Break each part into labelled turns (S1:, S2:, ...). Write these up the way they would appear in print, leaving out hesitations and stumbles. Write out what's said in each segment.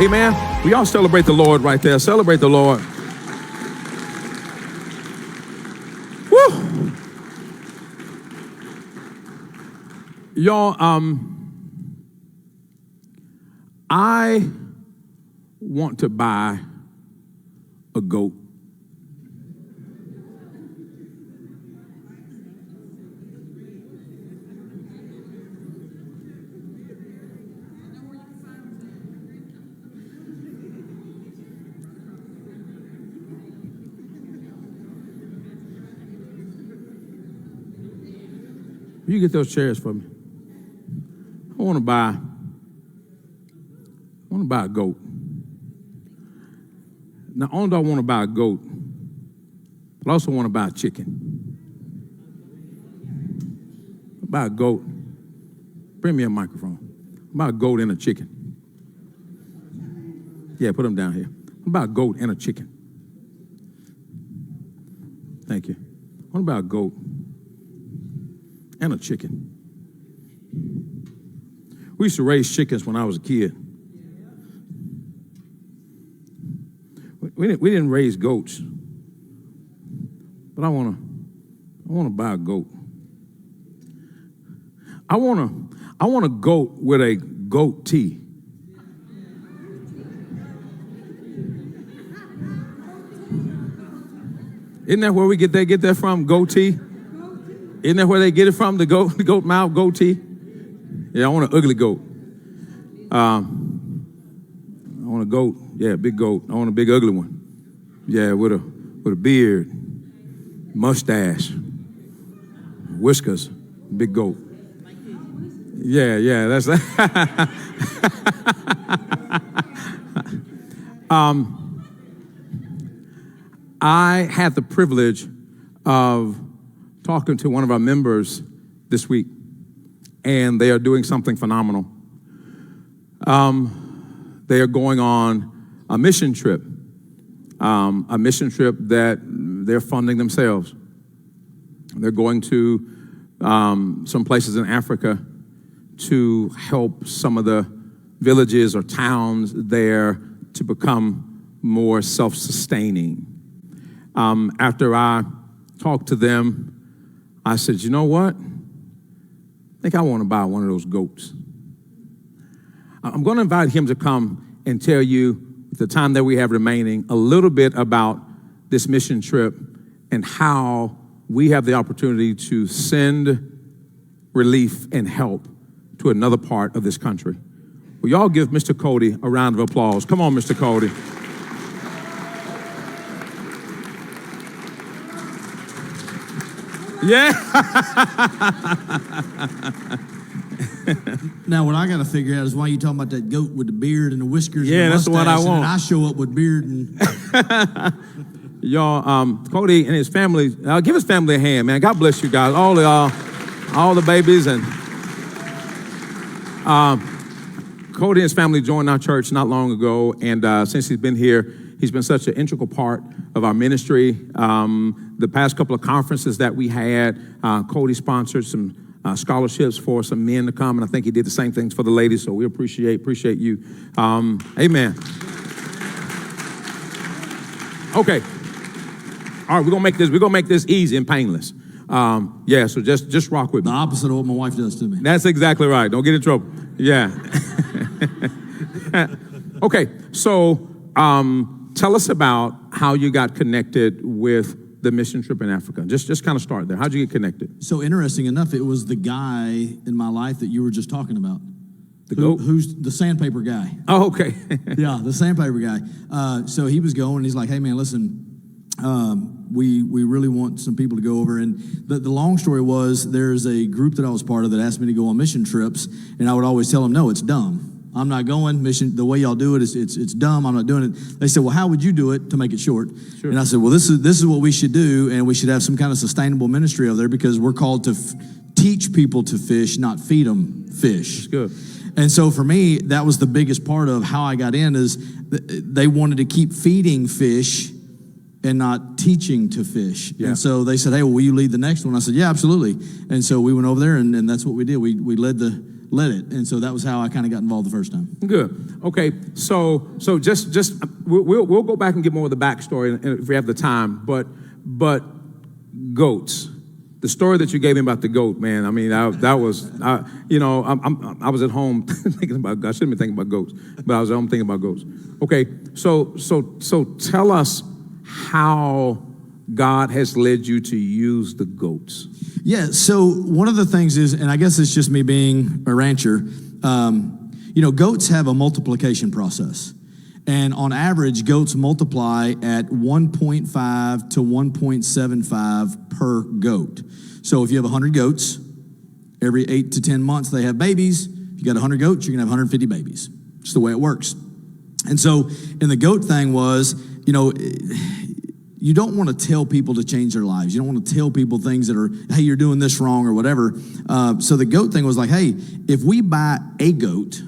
S1: Amen. We all celebrate the Lord right there. Celebrate the Lord. Woo! Y'all, I want to buy a goat. You get those chairs for me. I want to buy a goat. Not only do I want to buy a goat, but I also want to buy a chicken. Buy a goat. Bring me a microphone. Buy a goat and a chicken. Yeah, put them down here. Buy a goat and a chicken. Thank you. I want to buy a goat and a chicken. We used to raise chickens when I was a kid. We didn't raise goats, but I want to buy a goat. I want a goat with a goatee. Isn't that where we get that from? Goatee? Isn't that where they get it from? The goat mouth, goatee? Yeah, I want an ugly goat. I want a goat. Yeah, big goat. I want a big ugly one. Yeah, with a beard, mustache, whiskers, big goat. Yeah, that's that. I had the privilege of talking to one of our members this week, and they are doing something phenomenal. They are going on a mission trip that they're funding themselves. They're going to some places in Africa to help some of the villages or towns there to become more self-sustaining. After I talked to them, I said, you know what? I think I want to buy one of those goats. I'm going to invite him to come and tell you, the time that we have remaining, a little bit about this mission trip and how we have the opportunity to send relief and help to another part of this country. Will y'all give Mr. Cody a round of applause? Come on, Mr. Cody. Yeah.
S2: Now, what I got to figure out is why you talking about that goat with the beard and the whiskers.
S1: Yeah,
S2: and the
S1: that's the one I want.
S2: And I show up with beard and.
S1: Y'all, Cody and his family. Give his family a hand, man. God bless you guys, all the babies, and Cody and his family joined our church not long ago, and since he's been here, he's been such an integral part of our ministry. The past couple of conferences that we had, Cody sponsored some scholarships for some men to come, and I think he did the same things for the ladies, so we appreciate you. Amen. Okay. All right, we're gonna make this easy and painless. So just rock with me.
S2: The opposite of what my wife does to me.
S1: That's exactly right. Don't get in trouble. Yeah. Okay, so tell us about how you got connected with the mission trip in Africa. Just kind of start there. How'd you get connected?
S2: So interesting enough, it was the guy in my life that you were just talking about.
S1: The goat?
S2: Who's the sandpaper guy.
S1: Oh, okay.
S2: Yeah, the sandpaper guy. So he was going, he's like, hey man, listen, we really want some people to go over. And the long story was, there's a group that I was part of that asked me to go on mission trips, and I would always tell them, no, it's dumb. I'm not going. Mission, the way y'all do it, it's dumb. I'm not doing it. They said, well, how would you do it, to make it short? Sure. And I said, well, this is what we should do, and we should have some kind of sustainable ministry over there, because we're called to teach people to fish, not feed them fish.
S1: That's good.
S2: And so for me, that was the biggest part of how I got in, is they wanted to keep feeding fish and not teaching to fish. Yeah. And so they said, hey, well, will you lead the next one? I said, yeah, absolutely. And so we went over there, and that's what we did. We led the let it. And so that was how I kind of got involved the first time.
S1: Good. Okay. So just we'll go back and get more of the backstory if we have the time. But goats. The story that you gave me about the goat, man. I mean, I was at home thinking about. I shouldn't be thinking about goats, but I was at home thinking about goats. Okay. So tell us how God has led you to use the goats.
S2: Yeah, so one of the things is, and I guess it's just me being a rancher, goats have a multiplication process. And on average, goats multiply at 1.5 to 1.75 per goat. So if you have 100 goats, every 8 to 10 months they have babies. If you got 100 goats, you're going to have 150 babies. It's the way it works. And so in the goat thing was, you don't want to tell people to change their lives. You don't want to tell people things that are, hey, you're doing this wrong or whatever. So the goat thing was like, hey, if we buy a goat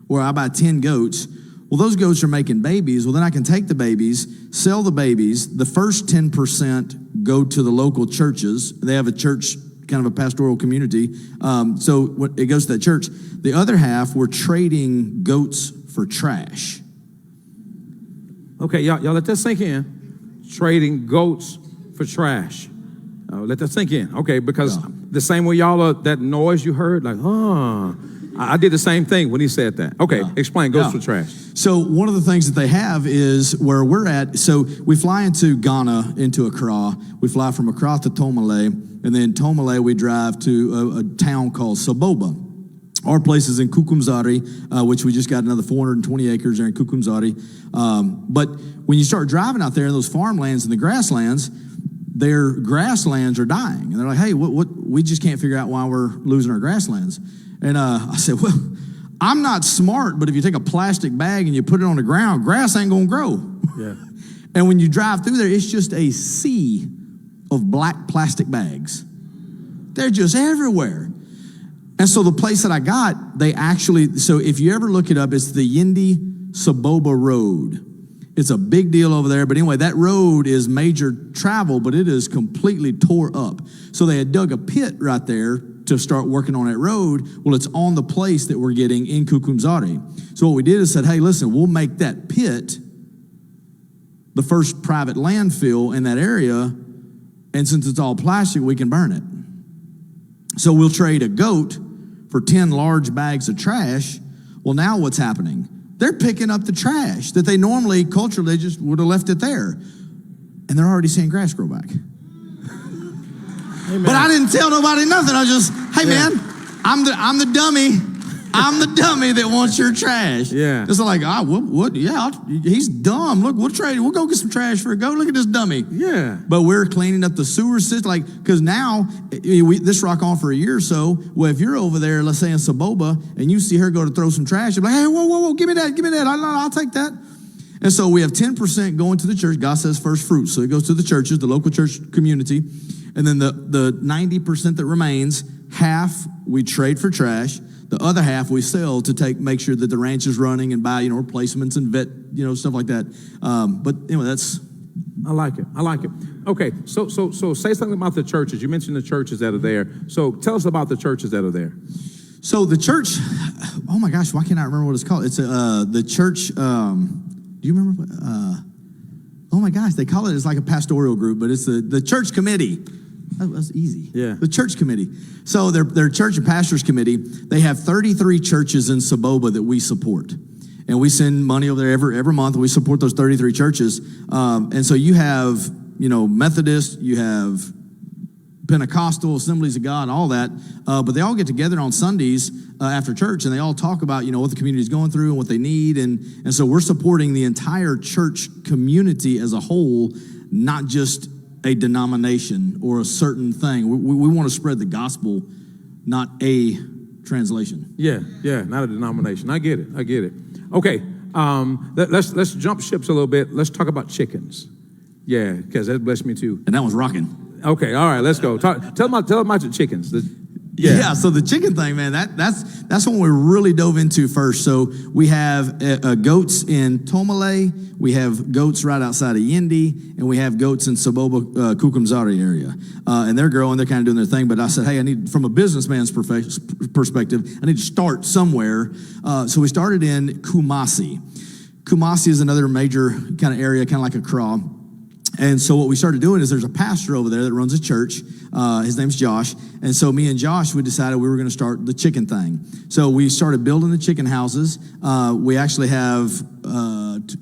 S2: or I buy 10 goats, well, those goats are making babies. Well, then I can take the babies, sell the babies. The first 10% go to the local churches. They have a church, kind of a pastoral community. So it goes to that church. The other half, we're trading goats for trash.
S1: Okay, y'all let that sink in. Trading goats for trash. Let that sink in. Okay, because the same way y'all are, that noise you heard, like, I did the same thing when he said that. Okay, explain goats for trash.
S2: So one of the things that they have is where we're at. So we fly into Ghana, into Accra. We fly from Accra to Tomale, and then Tomale we drive to a town called Saboba. Our place is in Kukumzari, which we just got another 420 acres there in Kukumzari. But when you start driving out there in those farmlands and the grasslands, their grasslands are dying. And they're like, hey, we just can't figure out why we're losing our grasslands. And I said, well, I'm not smart, but if you take a plastic bag and you put it on the ground, grass ain't gonna grow.
S1: Yeah.
S2: And when you drive through there, it's just a sea of black plastic bags. They're just everywhere. And so the place that I got, so if you ever look it up, it's the Yindi Saboba Road. It's a big deal over there. But anyway, that road is major travel, but it is completely tore up. So they had dug a pit right there to start working on that road. Well, it's on the place that we're getting in Kukumzari. So what we did is said, hey, listen, we'll make that pit the first private landfill in that area. And since it's all plastic, we can burn it. So we'll trade a goat for 10 large bags of trash. Well, now what's happening? They're picking up the trash that they normally, culturally, they just would have left it there. And they're already seeing grass grow back. Amen. But I didn't tell nobody nothing. I was just, hey man, I'm the dummy. I'm the dummy that wants your trash.
S1: Yeah.
S2: It's like, what? Yeah, he's dumb. Look, we'll go get some trash for a goat. Look at this dummy.
S1: Yeah.
S2: But we're cleaning up the sewer system, because now, this rock on for a year or so. Well, if you're over there, let's say in Saboba, and you see her go to throw some trash, you're like, hey, whoa, give me that. I'll take that. And so we have 10% going to the church. God says first fruits. So it goes to the churches, the local church community. And then the 90% that remains, half we trade for trash. The other half we sell to make sure that the ranch is running and buy, replacements and vet, stuff like that. But anyway, that's.
S1: I like it. Okay, so say something about the churches. You mentioned the churches that are there. So tell us about the churches that are there.
S2: So the church, oh my gosh, why can't I remember what it's called? It's the church. Do you remember? Oh my gosh, they call it's like a pastoral group, but it's the church committee. That's easy.
S1: Yeah.
S2: The church committee. So their church and pastors committee, they have 33 churches in Saboba that we support. And we send money over there every month. We support those 33 churches. And so you have, Methodist, you have Pentecostal, Assemblies of God, all that. But they all get together on Sundays after church, and they all talk about, what the community is going through and what they need. And so we're supporting the entire church community as a whole, not just a denomination or a certain thing. We want to spread the gospel, not a translation.
S1: Yeah, not a denomination. I get it. Okay, let's jump ships a little bit. Let's talk about chickens. Yeah, because that blessed me too.
S2: And that was rocking.
S1: Okay, all right, let's go. Tell them about your chickens.
S2: Yeah. So the chicken thing, man, that's what we really dove into first. So we have goats in Tomale, we have goats right outside of Yendi, and we have goats in Saboba, Kukumzari area. And they're growing, they're kind of doing their thing. But I said, hey, I need, from a businessman's perspective, I need to start somewhere. So we started in Kumasi. Kumasi is another major kind of area, kind of like Accra. And so what we started doing is there's a pastor over there that runs a church. His name's Josh. And so me and Josh, we decided we were going to start the chicken thing. So we started building the chicken houses. We actually have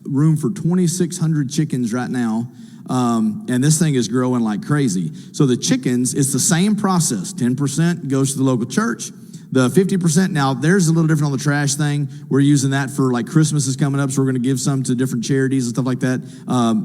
S2: room for 2,600 chickens right now. And this thing is growing like crazy. So the chickens, it's the same process. 10% goes to the local church. The 50%, now there's a little different on the trash thing. We're using that for like Christmas is coming up, so we're going to give some to different charities and stuff like that.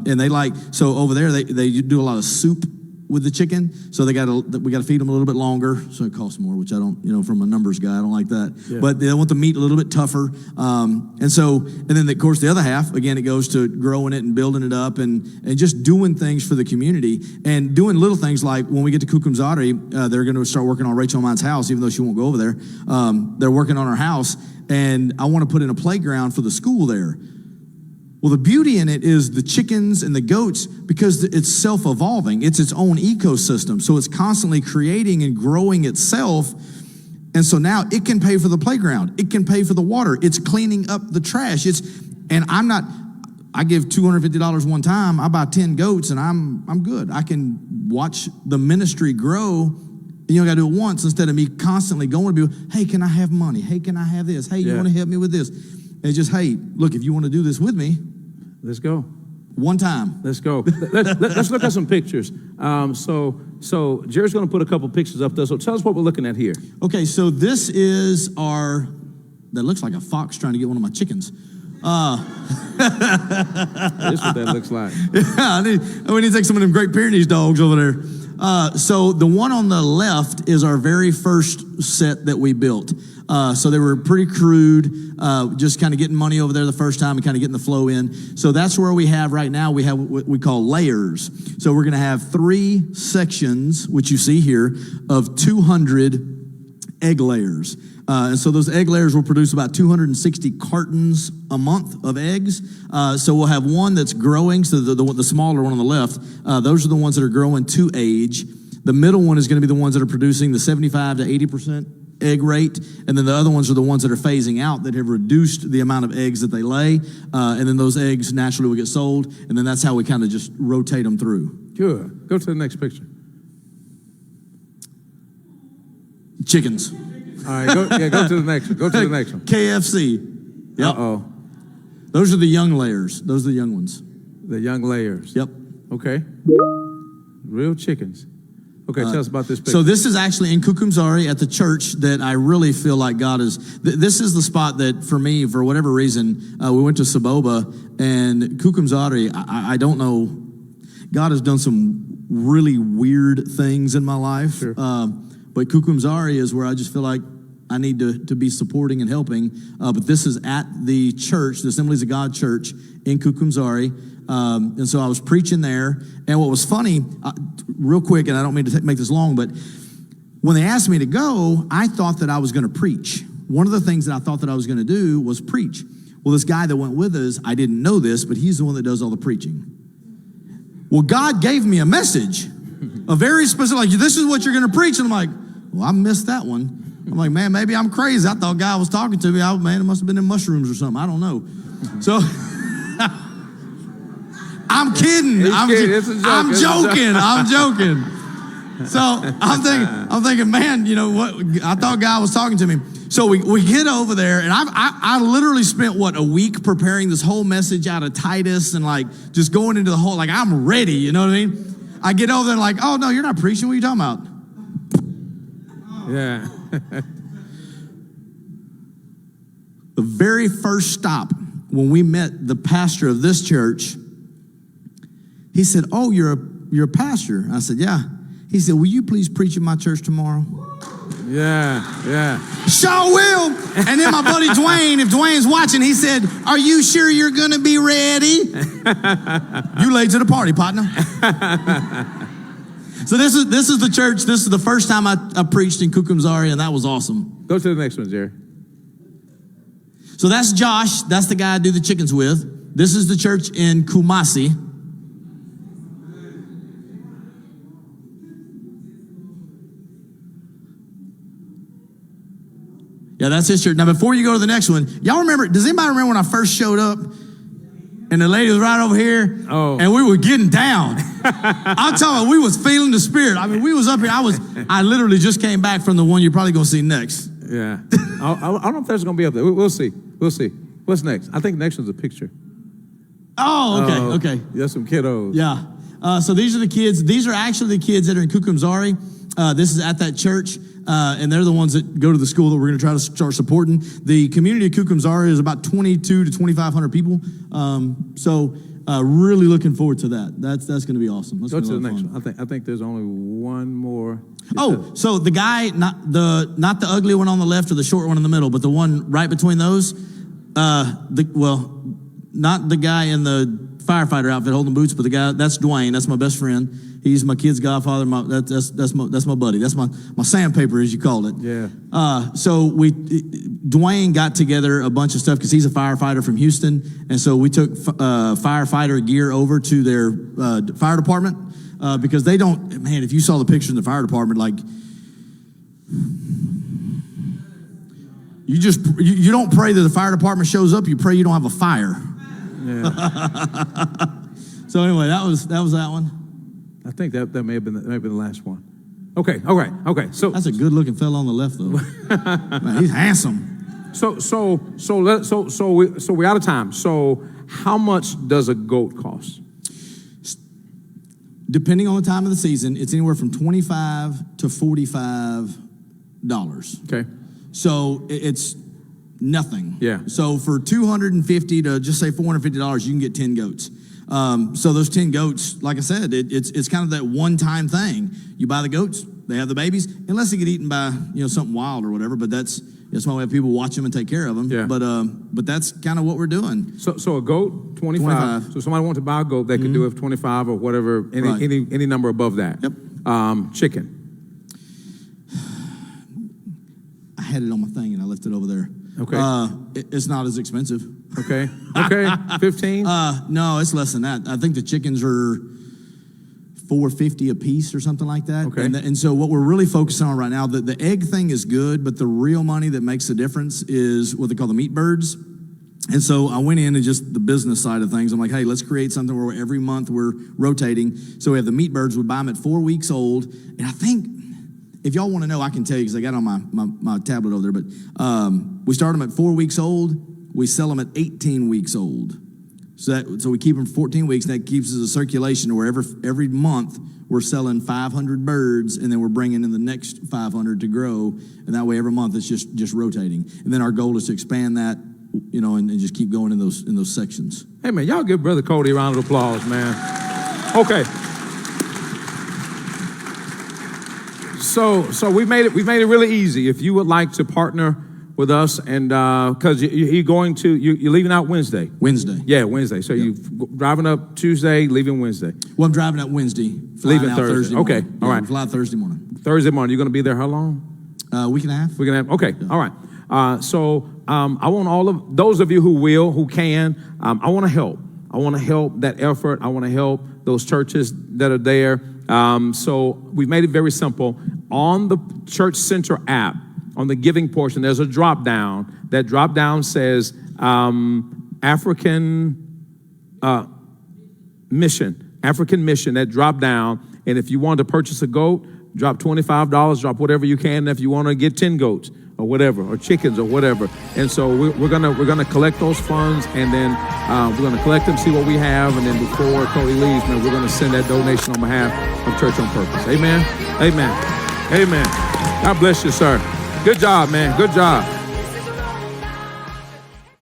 S2: And they like, so over there, they do a lot of soup with the chicken. So we got to feed them a little bit longer. So it costs more, which I don't, from a numbers guy, I don't like that. Yeah. But they want the meat a little bit tougher. And then of course the other half, again, it goes to growing it and building it up and just doing things for the community and doing little things like when we get to Kukumzari, they're going to start working on Rachel Mine's house, even though she won't go over there. They're working on her house, and I want to put in a playground for the school there. Well, the beauty in it is the chickens and the goats, because it's self-evolving. It's its own ecosystem. So it's constantly creating and growing itself. And so now it can pay for the playground. It can pay for the water. It's cleaning up the trash. I give $250 one time. I buy 10 goats and I'm good. I can watch the ministry grow. And you got to do it once instead of me constantly going to people, hey, can I have money? Hey, can I have this? Hey, you want to help me with this? It's just, hey, look, if you want to do this with me,
S1: let's go.
S2: One time.
S1: Let's go. Let's look at some pictures. So Jerry's going to put a couple pictures up there. So tell us what we're looking at here.
S2: Okay, so this is that looks like a fox trying to get one of my chickens.
S1: This is what that looks like.
S2: Yeah, we need to take some of them Great Pyrenees dogs over there. So the one on the left is our very first set that we built. So they were pretty crude, just kind of getting money over there the first time and kind of getting the flow in. So that's where we have right now, we have what we call layers. So we're going to have 3 sections, which you see here, of 200 egg layers. And so those egg layers will produce about 260 cartons a month of eggs. So we'll have one that's growing, so the smaller one on the left, those are the ones that are growing to age. The middle one is going to be the ones that are producing the 75 to 80% egg rate, and then the other ones are the ones that are phasing out that have reduced the amount of eggs that they lay, and then those eggs naturally will get sold, and then that's how we kind of just rotate them through.
S1: Good. Go to the next picture.
S2: Chickens.
S1: All right, go to the next one. Go to the next one.
S2: KFC. Yep.
S1: Uh-oh.
S2: Those are the young layers. Those are the young ones.
S1: The young layers.
S2: Yep.
S1: Okay. Real chickens. Okay, tell us about this picture.
S2: So this is actually in Kukumzari at the church that I really feel like God is. This is the spot that for me, for whatever reason, we went to Saboba and Kukumzari. I don't know. God has done some really weird things in my life.
S1: Sure.
S2: But Kukumzari is where I just feel like I need to be supporting and helping. But this is at the church, the Assemblies of God Church in Kukumzari. And so I was preaching there. And what was funny, real quick, and I don't mean to make this long, but when they asked me to go, I thought that I was going to preach. One of the things that I thought that I was going to do was preach. Well, this guy that went with us, I didn't know this, but he's the one that does all the preaching. Well, God gave me a message, a very specific, like, this is what you're going to preach. And I'm like, well, I missed that one. I'm like, man, maybe I'm crazy. I thought God was talking to me. Man, it must have been in mushrooms or something. I don't know. So I'm kidding. I'm joking. So I'm thinking, man, you know what? I thought God was talking to me. So we get over there, and I literally spent a week preparing this whole message out of Titus and like just going into the whole, like I'm ready. You know what I mean? I get over there and like, oh no, you're not preaching. What are you talking about?
S1: Yeah.
S2: The very first stop when we met the pastor of this church, he said, oh, you're a pastor. I said, yeah. He said, will you please preach at my church tomorrow?
S1: Yeah.
S2: Sure will. And then my buddy Dwayne, if Dwayne's watching, he said, are you sure you're going to be ready? You late to the party, partner. So this is the church. This is the first time I preached in Kukumzari, and that was awesome.
S1: Go to the next one, Jerry.
S2: So that's Josh. That's the guy I do the chickens with. This is the church in Kumasi. Yeah, that's his church. Now, before you go to the next one, y'all remember, does anybody remember when I first showed up and the lady was right over here and we were getting down? I'm telling you, we was feeling the spirit. I mean, we was up here. I literally just came back from the one you're probably going to see next.
S1: Yeah. I don't know if there's going to be up there. We'll see. We'll see. What's next? I think next one's a picture.
S2: Oh, okay.
S1: There's some kiddos.
S2: Yeah. So these are the kids. These are actually the kids that are in Kukumzari. This is at that church. And they're the ones that go to the school that we're going to try to start supporting. The community of Kukumzari is about 22 to 2,500 people. So really looking forward to that. That's going to be awesome.
S1: Go to the next one. I think there's only one more.
S2: So the guy, not the ugly one on the left or the short one in the middle, but the one right between those. Not the guy in the firefighter outfit holding boots, but the guy, that's Dwayne. That's my best friend. He's my kid's godfather. That's my buddy. That's my sandpaper, as you called it.
S1: Yeah.
S2: So Dwayne got together a bunch of stuff because he's a firefighter from Houston, and so we took firefighter gear over to their fire department because they don't. Man, if you saw the picture in the fire department, like you don't pray that the fire department shows up. You pray you don't have a fire.
S1: Yeah.
S2: So anyway, that was that one.
S1: I think that may have been the last one. Okay. So
S2: that's a good looking fella on the left, though. Man, he's handsome.
S1: So we're out of time. So how much does a goat cost?
S2: Depending on the time of the season, it's anywhere from $25 to $45.
S1: Okay.
S2: So it's nothing.
S1: Yeah.
S2: So for $250 to just say $450, you can get 10 goats. So those 10 goats, like I said, it's kind of that one-time thing. You buy the goats, they have the babies, unless they get eaten by something wild or whatever. But that's why we have people watch them and take care of them.
S1: Yeah.
S2: But that's kind of what we're doing.
S1: So a goat, 25. So somebody wants to buy a goat, they could do it for 25 or whatever, any number above that.
S2: Yep.
S1: Chicken.
S2: I had it on my thing and I left it over there.
S1: Okay.
S2: It's not as expensive.
S1: Okay. 15?
S2: No, it's less than that. I think the chickens are $4.50 a piece or something like that.
S1: Okay.
S2: And so what we're really focusing on right now, the egg thing is good, but the real money that makes the difference is what they call the meat birds. And so I went in and just the business side of things. I'm like, hey, let's create something where every month we're rotating. So we have the meat birds. We buy them at 4 weeks old. And I think, if y'all want to know, I can tell you because I got it on my tablet over there. But we start them at 4 weeks old. We sell them at 18 weeks old. So we keep them 14 weeks, and that keeps us a circulation where every month we're selling 500 birds, and then we're bringing in the next 500 to grow. And that way every month it's just rotating. And then our goal is to expand that, and just keep going in those sections.
S1: Hey, man, y'all give Brother Cody a round of applause, man. Okay. So we made it really easy. If you would like to partner with us, and because you're leaving out Wednesday. Yeah, Wednesday. So you're driving up Tuesday, leaving Wednesday.
S2: Well, I'm driving up Wednesday,
S1: leaving out Thursday. Okay, all right.
S2: Fly Thursday morning.
S1: Thursday morning. You're going to be there how long?
S2: Week and a half.
S1: Week and a half. Okay, yeah. All right. So I want all of those of you who can. I want to help. I want to help that effort. I want to help those churches that are there. So we've made it very simple. On the Church Center app, on the giving portion, there's a drop down. That drop down says African mission. That drop down. And if you want to purchase a goat, drop $25, drop whatever you can. And if you want to get 10 goats or whatever, or chickens or whatever. And so we're gonna collect those funds, and then we're gonna collect them, see what we have, and then before Cody leaves, man, we're gonna send that donation on behalf of Church on Purpose. Amen. God bless you, sir. Good job, man. Good job.